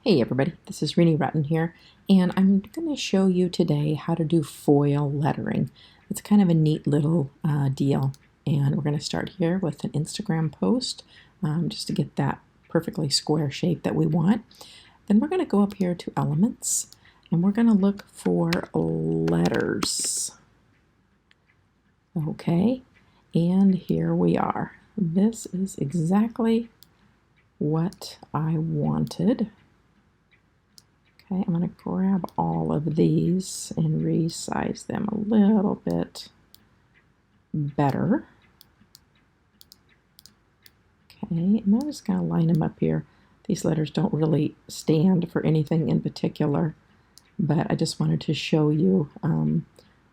Hey everybody, this is Renee Rutten here, and I'm going to show you today how to do foil lettering. It's kind of a neat little deal, and we're going to start here with an Instagram post just to get that perfectly square shape that we want. Then we're going to go up here to Elements, and we're going to look for letters. Okay, and here we are. This is exactly what I wanted. Okay, I'm going to grab all of these and resize them a little bit better. Okay, and I'm just going to line them up here. These letters don't really stand for anything in particular, but I just wanted to show you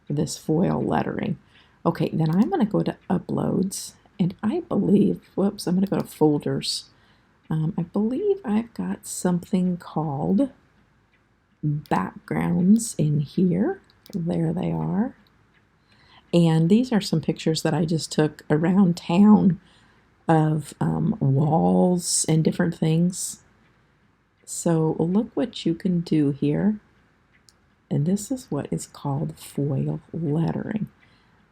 this foil lettering. Okay, then I'm going to go to Uploads, and I believe, whoops, I'm going to go to Folders. I believe I've got something called backgrounds in here. There they are. And these are some pictures that I just took around town of walls and different things. So look what you can do here. And this is what is called foil lettering.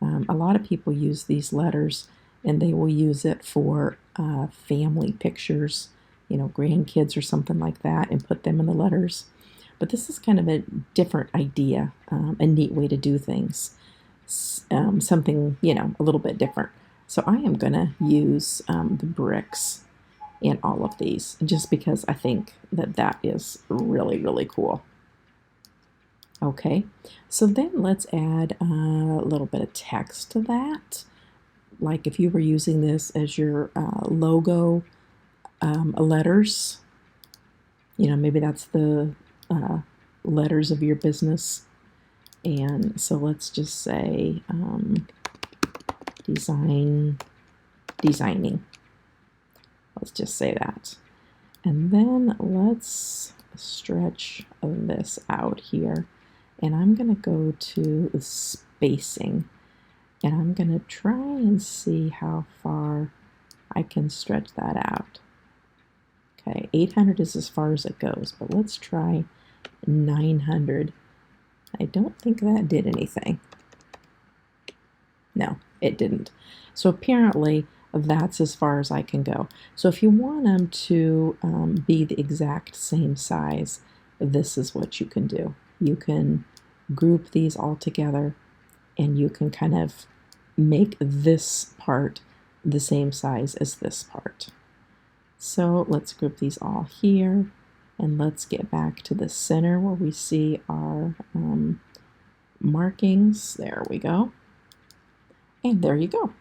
A lot of people use these letters, and they will use it for family pictures, you know, grandkids or something like that, and put them in the letters. But this is kind of a different idea, a neat way to do things, something, you know, a little bit different. So I am going to use the bricks in all of these, just because I think that that is really, really cool. Okay, so then let's add a little bit of text to that. Like if you were using this as your logo letters, you know, maybe that's the letters of your business. And so let's just say designing. Let's just say that. And then let's stretch this out here. And I'm going to go to spacing. And I'm going to try and see how far I can stretch that out. Okay, 800 is as far as it goes, but let's try 900. I don't think that did anything. No, it didn't. So apparently that's as far as I can go. So if you want them to be the exact same size, this is what you can do. You can group these all together, and you can kind of make this part the same size as this part. So let's group these all here, and let's get back to the center where we see our markings. There we go. And there you go.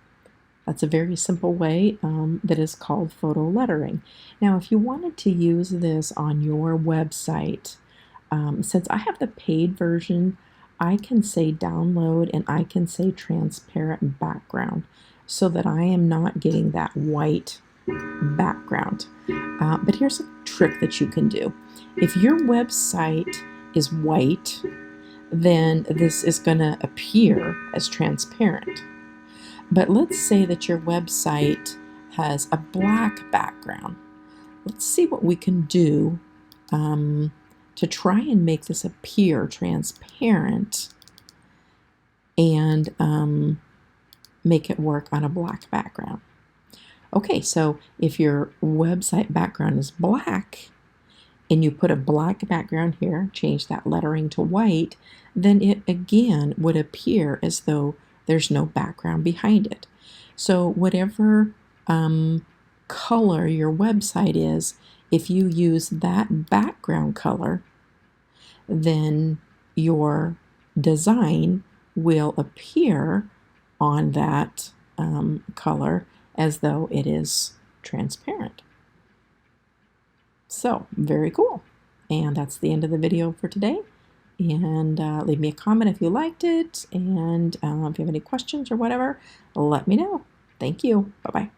That's a very simple way that is called photo lettering. Now, if you wanted to use this on your website, since I have the paid version, I can say download and I can say transparent background so that I am not getting that white background. But here's a trick that you can do. If your website is white, then this is going to appear as transparent. But let's say that your website has a black background. Let's see what we can do to try and make this appear transparent and make it work on a black background. Okay, so if your website background is black and you put a black background here, change that lettering to white, then it again would appear as though there's no background behind it. So whatever color your website is, if you use that background color, then your design will appear on that color as though it is transparent. So, very cool. And that's the end of the video for today. And leave me a comment if you liked it. And if you have any questions or whatever, let me know. Thank you. Bye-bye.